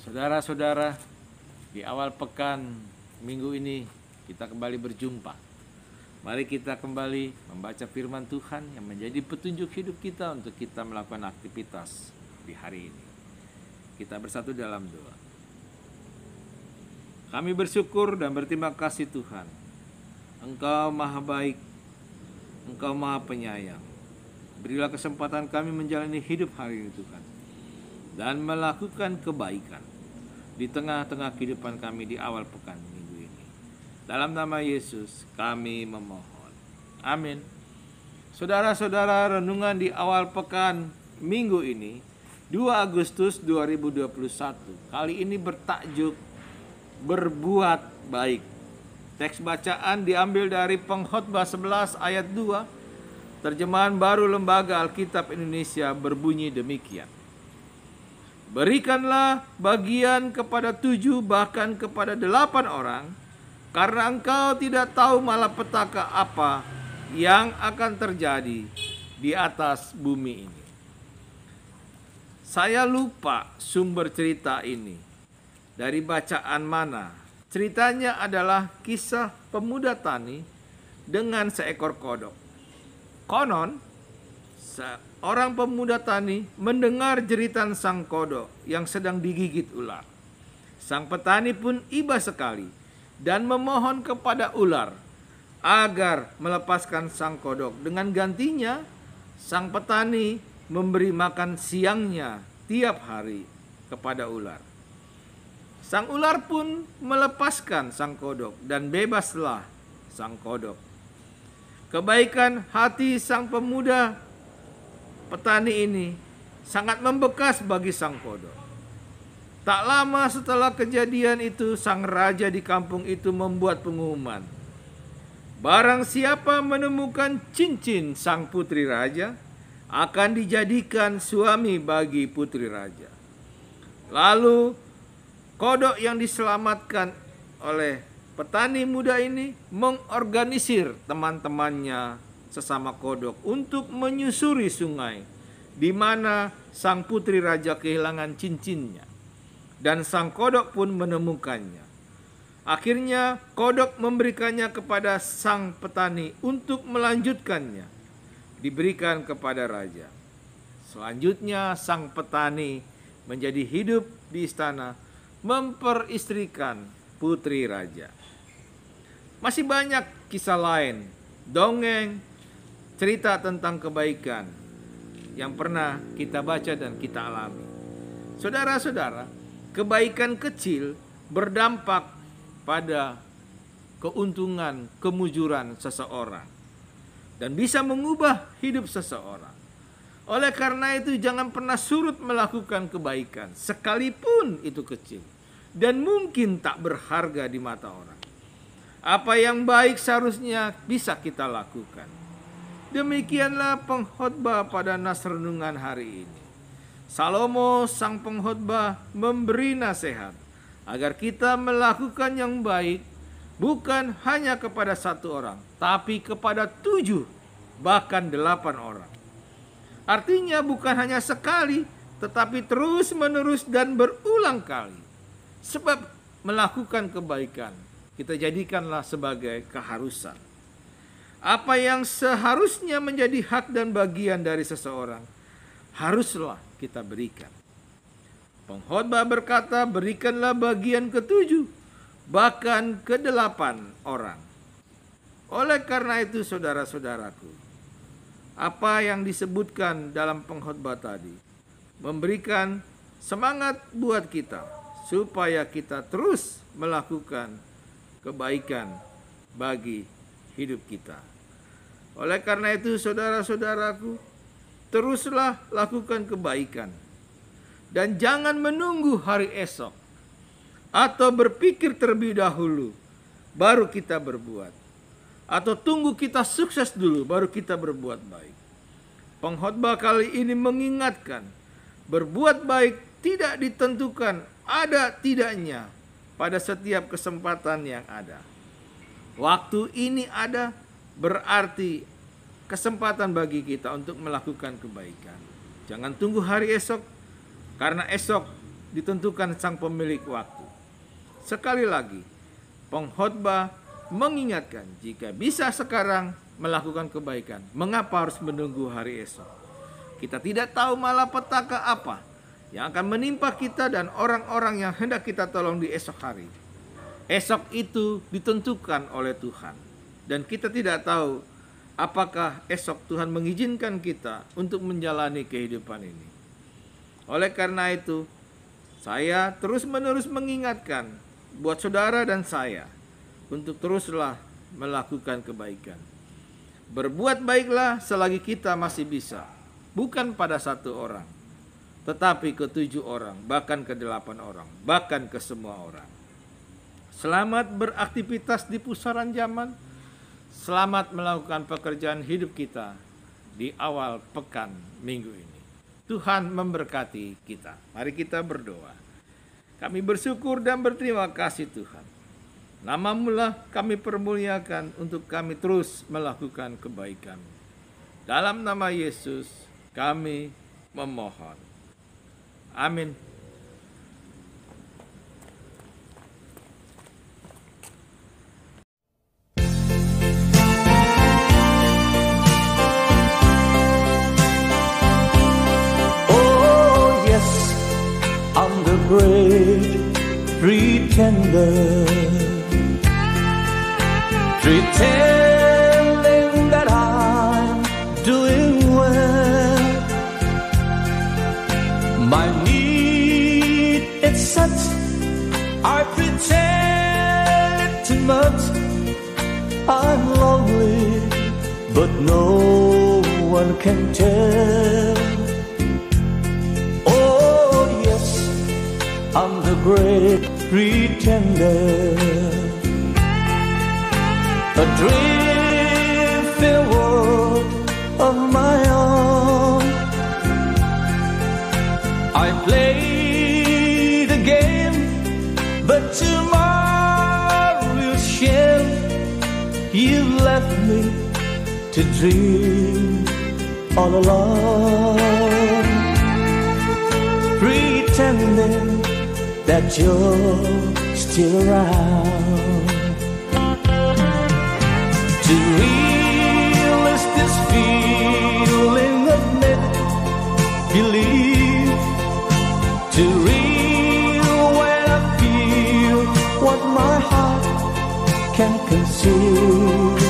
Saudara-saudara, di awal pekan minggu ini kita kembali berjumpa. Mari kita kembali membaca firman Tuhan yang menjadi petunjuk hidup kita untuk kita melakukan aktivitas di hari ini. Kita bersatu dalam doa. Kami bersyukur dan berterima kasih Tuhan. Engkau maha baik, Engkau maha penyayang. Berilah kesempatan kami menjalani hidup hari ini Tuhan, dan melakukan kebaikan di tengah-tengah kehidupan kami di awal pekan minggu ini. Dalam nama Yesus kami memohon. Amin. Saudara-saudara, renungan di awal pekan minggu ini 2 Agustus 2021 kali ini bertajuk berbuat baik. Teks bacaan diambil dari Pengkhotbah 11 ayat 2. Terjemahan baru Lembaga Alkitab Indonesia berbunyi demikian. Berikanlah bagian kepada 7 bahkan kepada 8 orang, karena engkau tidak tahu malapetaka apa yang akan terjadi di atas bumi ini. Saya lupa sumber cerita ini. Dari bacaan mana? Ceritanya adalah kisah pemuda tani dengan seekor kodok. Konon, seorang pemuda tani mendengar jeritan sang kodok yang sedang digigit ular. Sang petani pun iba sekali dan memohon kepada ular agar melepaskan sang kodok. Dengan gantinya, sang petani memberi makan siangnya tiap hari kepada ular. Sang ular pun melepaskan sang kodok dan bebaslah sang kodok. Kebaikan hati sang pemuda petani ini sangat membekas bagi sang kodok. Tak lama setelah kejadian itu, sang raja di kampung itu membuat pengumuman. Barang siapa menemukan cincin sang putri raja, akan dijadikan suami bagi putri raja. Lalu kodok yang diselamatkan oleh petani muda ini mengorganisir teman-temannya sesama kodok untuk menyusuri sungai di mana sang putri raja kehilangan cincinnya, dan sang kodok pun menemukannya. Akhirnya kodok memberikannya kepada sang petani untuk melanjutkannya, diberikan kepada raja. Selanjutnya sang petani menjadi hidup di istana, memperistrikan putri raja. Masih banyak kisah lain, dongeng, cerita tentang kebaikan yang pernah kita baca dan kita alami. Saudara-saudara, kebaikan kecil berdampak pada keuntungan, kemujuran seseorang dan bisa mengubah hidup seseorang. Oleh karena itu, jangan pernah surut melakukan kebaikan, sekalipun itu kecil dan mungkin tak berharga di mata orang. Apa yang baik seharusnya bisa kita lakukan. Demikianlah pengkhotbah pada nas renungan hari ini. Salomo sang pengkhotbah memberi nasihat agar kita melakukan yang baik bukan hanya kepada 1 orang, tapi kepada 7 bahkan 8 orang. Artinya bukan hanya sekali, tetapi terus menerus dan berulang kali. Sebab melakukan kebaikan kita jadikanlah sebagai keharusan. Apa yang seharusnya menjadi hak dan bagian dari seseorang, haruslah kita berikan. Pengkhotbah berkata, berikanlah bagian ke-7, bahkan ke-8 orang. Oleh karena itu, saudara-saudaraku, apa yang disebutkan dalam pengkhotbah tadi memberikan semangat buat kita supaya kita terus melakukan kebaikan bagi hidup kita. Oleh karena itu, saudara-saudaraku, teruslah lakukan kebaikan dan jangan menunggu hari esok atau berpikir terlebih dahulu baru kita berbuat, atau tunggu kita sukses dulu baru kita berbuat baik. Pengkhotbah kali ini mengingatkan, berbuat baik tidak ditentukan ada tidaknya pada setiap kesempatan yang ada. Waktu ini ada, berarti kesempatan bagi kita untuk melakukan kebaikan. Jangan tunggu hari esok, karena esok ditentukan sang pemilik waktu. Sekali lagi, pengkhotbah mengingatkan jika bisa sekarang melakukan kebaikan, mengapa harus menunggu hari esok? Kita tidak tahu malapetaka apa yang akan menimpa kita dan orang-orang yang hendak kita tolong di esok hari. Esok itu ditentukan oleh Tuhan, dan kita tidak tahu apakah esok Tuhan mengizinkan kita untuk menjalani kehidupan ini. Oleh karena itu, saya terus-menerus mengingatkan buat saudara dan saya untuk teruslah melakukan kebaikan. Berbuat baiklah selagi kita masih bisa, bukan pada satu orang, tetapi ke 7 orang, bahkan ke 8 orang, bahkan ke semua orang. Selamat beraktivitas di pusaran zaman. Selamat melakukan pekerjaan hidup kita di awal pekan minggu ini. Tuhan memberkati kita. Mari kita berdoa. Kami bersyukur dan berterima kasih Tuhan. Nama-Mu-lah kami permuliakan untuk kami terus melakukan kebaikan. Dalam nama Yesus kami memohon. Amin. Oh yes, I'm the great pretender, pretending that I'm doing well. My need is such, I pretend it too much. I'm lonely, but no one can tell. Oh yes, I'm the great pretender, adrift in a world of my own. I play the game, but tomorrow will shame. You left me to dream all alone, pretending that you're still around. Too real is this feeling of make-believe. Too real when I feel what my heart can conceive.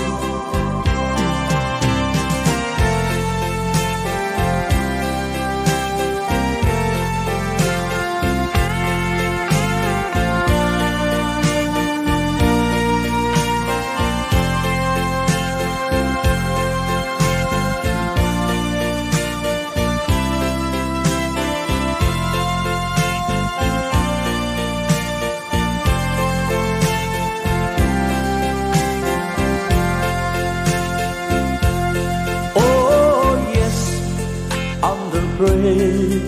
Great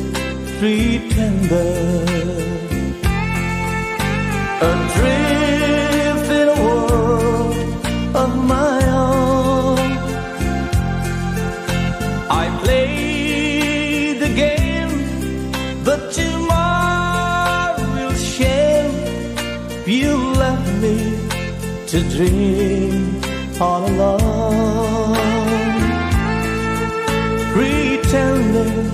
pretender, adrift in a world of my own. I play the game, but tomorrow will shame. You left me to dream all alone, pretending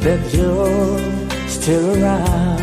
that you're still around.